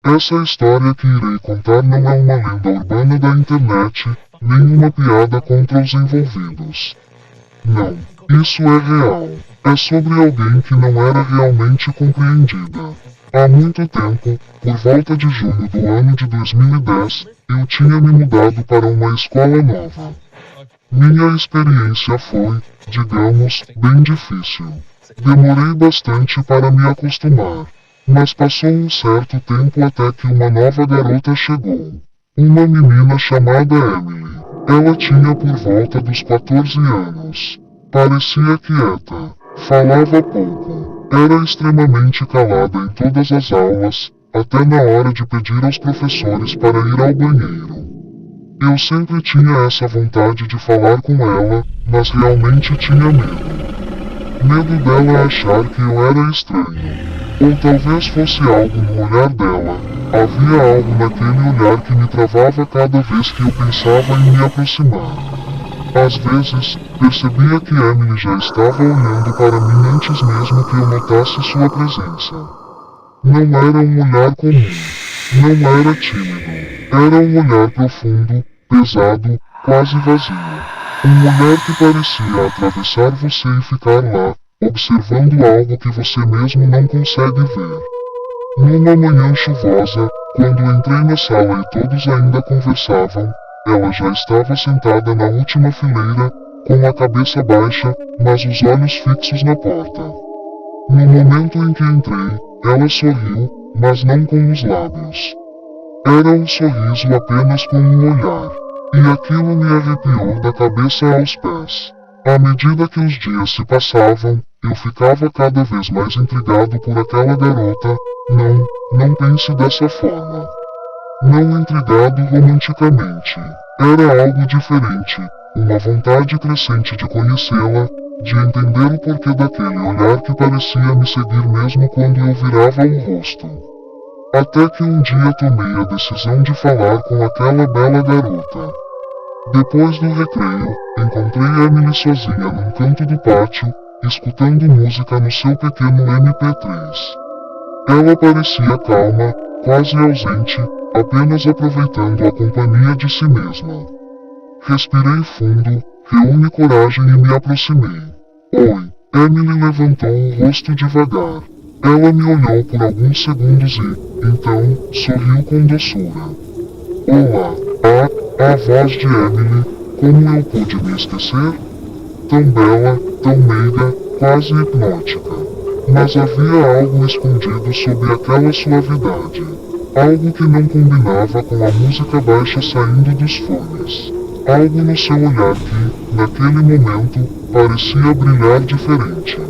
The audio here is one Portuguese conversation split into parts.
Essa história que irei contar não é uma lenda urbana da internet, nem uma piada contra os envolvidos. Não, isso é real. É sobre alguém que não era realmente compreendida. Há muito tempo, por volta de junho do ano de 2010, eu tinha me mudado para uma escola nova. Minha experiência foi, digamos, bem difícil. Demorei bastante para me acostumar. Mas passou um certo tempo até que uma nova garota chegou. Uma menina chamada Emily. Ela tinha por volta dos 14 anos. Parecia quieta. Falava pouco. Era extremamente calada em todas as aulas, até na hora de pedir aos professores para ir ao banheiro. Eu sempre tinha essa vontade de falar com ela, mas realmente tinha medo. Medo dela achar que eu era estranho. Ou talvez fosse algo no olhar dela. Havia algo naquele olhar que me travava cada vez que eu pensava em me aproximar. Às vezes, percebia que Emily já estava olhando para mim antes mesmo que eu notasse sua presença. Não era um olhar comum. Não era tímido. Era um olhar profundo, pesado, quase vazio. Um olhar que parecia atravessar você e ficar lá, observando algo que você mesmo não consegue ver. Numa manhã chuvosa, quando entrei na sala e todos ainda conversavam, ela já estava sentada na última fileira, com a cabeça baixa, mas os olhos fixos na porta. No momento em que entrei, ela sorriu, mas não com os lábios. Era um sorriso apenas com um olhar, e aquilo me arrepiou da cabeça aos pés. À medida que os dias se passavam, eu ficava cada vez mais intrigado por aquela garota. Não pense dessa forma. Não intrigado romanticamente. Era algo diferente, uma vontade crescente de conhecê-la, de entender o porquê daquele olhar que parecia me seguir mesmo quando eu virava o rosto. Até que um dia tomei a decisão de falar com aquela bela garota. Depois do recreio, encontrei Emily sozinha num canto do pátio, escutando música no seu pequeno MP3. Ela parecia calma, quase ausente, apenas aproveitando a companhia de si mesma. Respirei fundo, reuni coragem e me aproximei. Oi, Emily levantou o rosto devagar. Ela me olhou por alguns segundos e, então, sorriu com doçura. Olá, a voz de Emily, como eu pude me esquecer? Tão bela, tão meiga, quase hipnótica. Mas havia algo escondido sob aquela suavidade. Algo que não combinava com a música baixa saindo dos fones. Algo no seu olhar que, naquele momento, parecia brilhar diferente.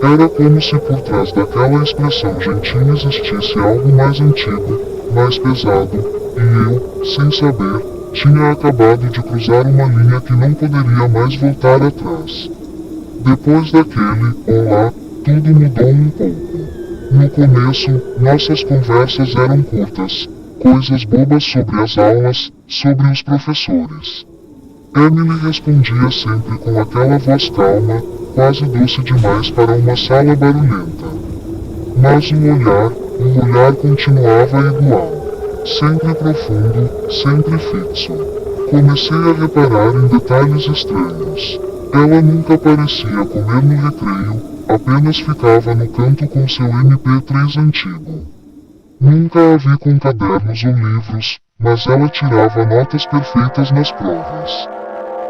Era como se por trás daquela expressão gentil existisse algo mais antigo, mais pesado, e eu, sem saber, tinha acabado de cruzar uma linha que não poderia mais voltar atrás. Depois daquele olá, tudo mudou um pouco. No começo, nossas conversas eram curtas, coisas bobas sobre as aulas, sobre os professores. Emily respondia sempre com aquela voz calma, quase doce demais para uma sala barulhenta. Mas o olhar continuava igual. Sempre profundo, sempre fixo. Comecei a reparar em detalhes estranhos. Ela nunca parecia comer no recreio, apenas ficava no canto com seu MP3 antigo. Nunca a vi com cadernos ou livros, mas ela tirava notas perfeitas nas provas.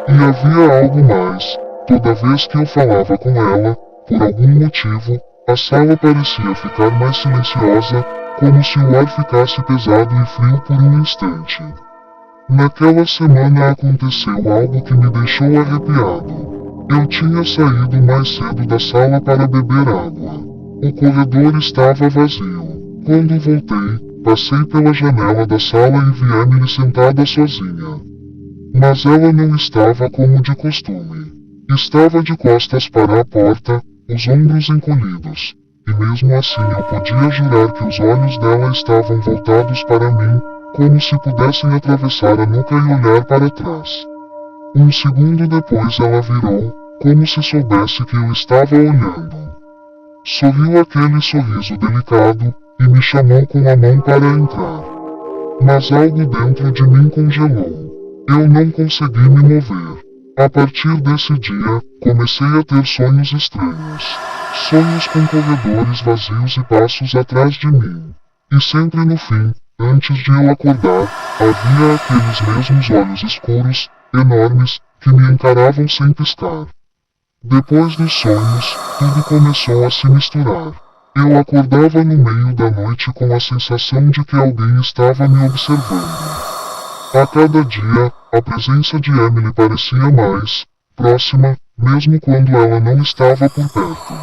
E havia algo mais. Toda vez que eu falava com ela, por algum motivo, a sala parecia ficar mais silenciosa, como se o ar ficasse pesado e frio por um instante. Naquela semana aconteceu algo que me deixou arrepiado. Eu tinha saído mais cedo da sala para beber água. O corredor estava vazio. Quando voltei, passei pela janela da sala e vi Emily sentada sozinha. Mas ela não estava como de costume. Estava de costas para a porta, os ombros encolhidos. E mesmo assim eu podia jurar que os olhos dela estavam voltados para mim, como se pudessem atravessar a nuca e olhar para trás. Um segundo depois ela virou, como se soubesse que eu estava olhando. Sorriu aquele sorriso delicado, e me chamou com a mão para entrar. Mas algo dentro de mim congelou. Eu não consegui me mover. A partir desse dia, comecei a ter sonhos estranhos. Sonhos com corredores vazios e passos atrás de mim. E sempre no fim, antes de eu acordar, havia aqueles mesmos olhos escuros, enormes, que me encaravam sem piscar. Depois dos sonhos, tudo começou a se misturar. Eu acordava no meio da noite com a sensação de que alguém estava me observando. A cada dia, a presença de Emily parecia mais próxima, mesmo quando ela não estava por perto.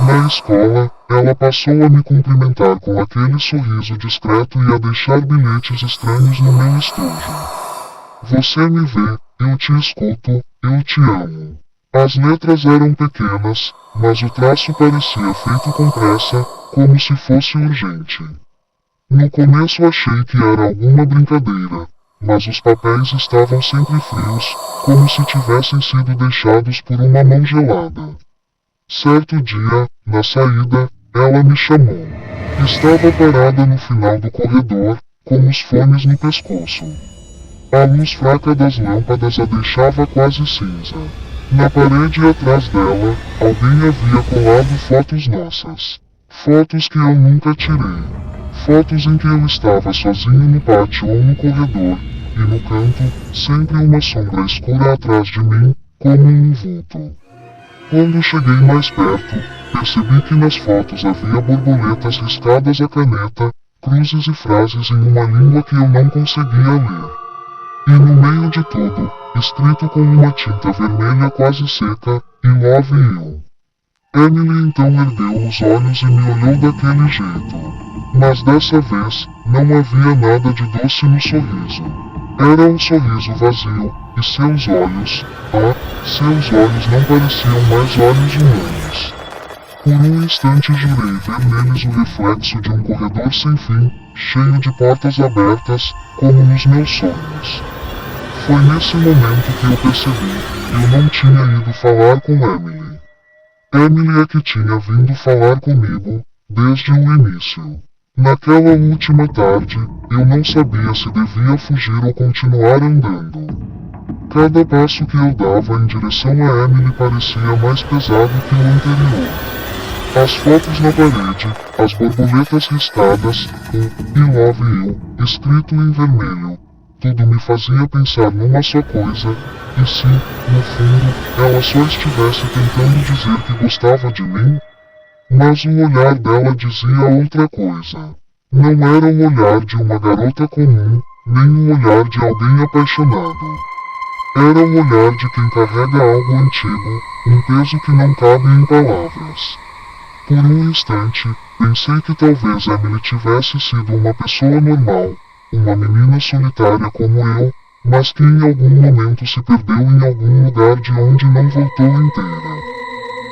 Na escola, ela passou a me cumprimentar com aquele sorriso discreto e a deixar bilhetes estranhos no meu estojo. Você me vê, eu te escuto, eu te amo. As letras eram pequenas, mas o traço parecia feito com pressa, como se fosse urgente. No começo achei que era alguma brincadeira, mas os papéis estavam sempre frios, como se tivessem sido deixados por uma mão gelada. Certo dia, na saída, ela me chamou. Estava parada no final do corredor, com os fones no pescoço. A luz fraca das lâmpadas a deixava quase cinza. Na parede atrás dela, alguém havia colado fotos nossas. Fotos que eu nunca tirei. Fotos em que eu estava sozinho no pátio ou no corredor, e no canto, sempre uma sombra escura atrás de mim, como um vulto. Quando cheguei mais perto, percebi que nas fotos havia borboletas riscadas a caneta, cruzes e frases em uma língua que eu não conseguia ler. E no meio de tudo, escrito com uma tinta vermelha quase seca, "I love you". Emily então ergueu os olhos e me olhou daquele jeito. Mas dessa vez, não havia nada de doce no sorriso. Era um sorriso vazio, e seus olhos não pareciam mais olhos humanos. Por um instante jurei ver neles o reflexo de um corredor sem fim, cheio de portas abertas, como nos meus sonhos. Foi nesse momento que eu percebi, eu não tinha ido falar com Emily. Emily é que tinha vindo falar comigo, desde o início. Naquela última tarde, eu não sabia se devia fugir ou continuar andando. Cada passo que eu dava em direção a Emily parecia mais pesado que o anterior. As fotos na parede, as borboletas riscadas, o "I love you", escrito em vermelho, tudo me fazia pensar numa só coisa, e se, no fundo, ela só estivesse tentando dizer que gostava de mim? Mas o olhar dela dizia outra coisa. Não era o olhar de uma garota comum, nem o olhar de alguém apaixonado. Era o olhar de quem carrega algo antigo, um peso que não cabe em palavras. Por um instante, pensei que talvez Emily tivesse sido uma pessoa normal, uma menina solitária como eu, mas que em algum momento se perdeu em algum lugar de onde não voltou inteira.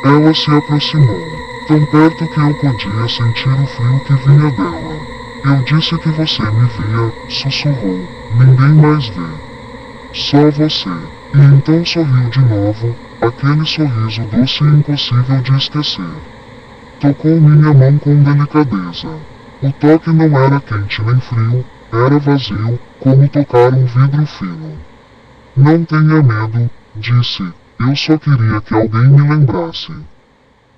Ela se aproximou, tão perto que eu podia sentir o frio que vinha dela. Eu disse que você me via, sussurrou. Ninguém mais vê. Só você. E então sorriu de novo, aquele sorriso doce e impossível de esquecer. Tocou minha mão com delicadeza. O toque não era quente nem frio, era vazio, como tocar um vidro fino. Não tenha medo, disse, eu só queria que alguém me lembrasse.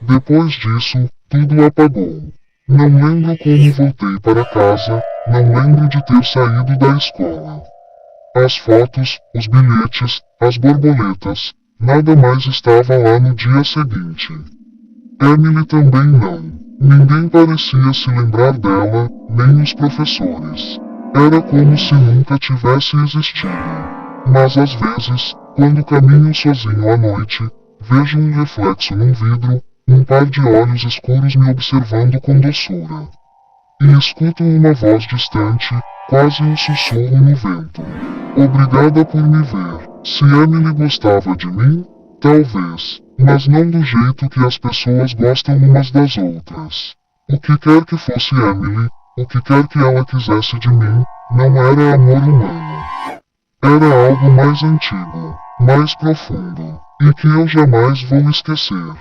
Depois disso, tudo apagou. Não lembro como voltei para casa, não lembro de ter saído da escola. As fotos, os bilhetes, as borboletas, nada mais estava lá no dia seguinte. Emily também não. Ninguém parecia se lembrar dela, nem os professores. Era como se nunca tivesse existido. Mas às vezes, quando caminho sozinho à noite, vejo um reflexo num vidro, um par de olhos escuros me observando com doçura. E escuto uma voz distante, quase um sussurro no vento. Obrigada por me ver. Se Emily gostava de mim? Talvez, mas não do jeito que as pessoas gostam umas das outras. O que quer que fosse Emily, o que quer que ela quisesse de mim, não era amor humano. Era algo mais antigo, mais profundo, e que eu jamais vou esquecer.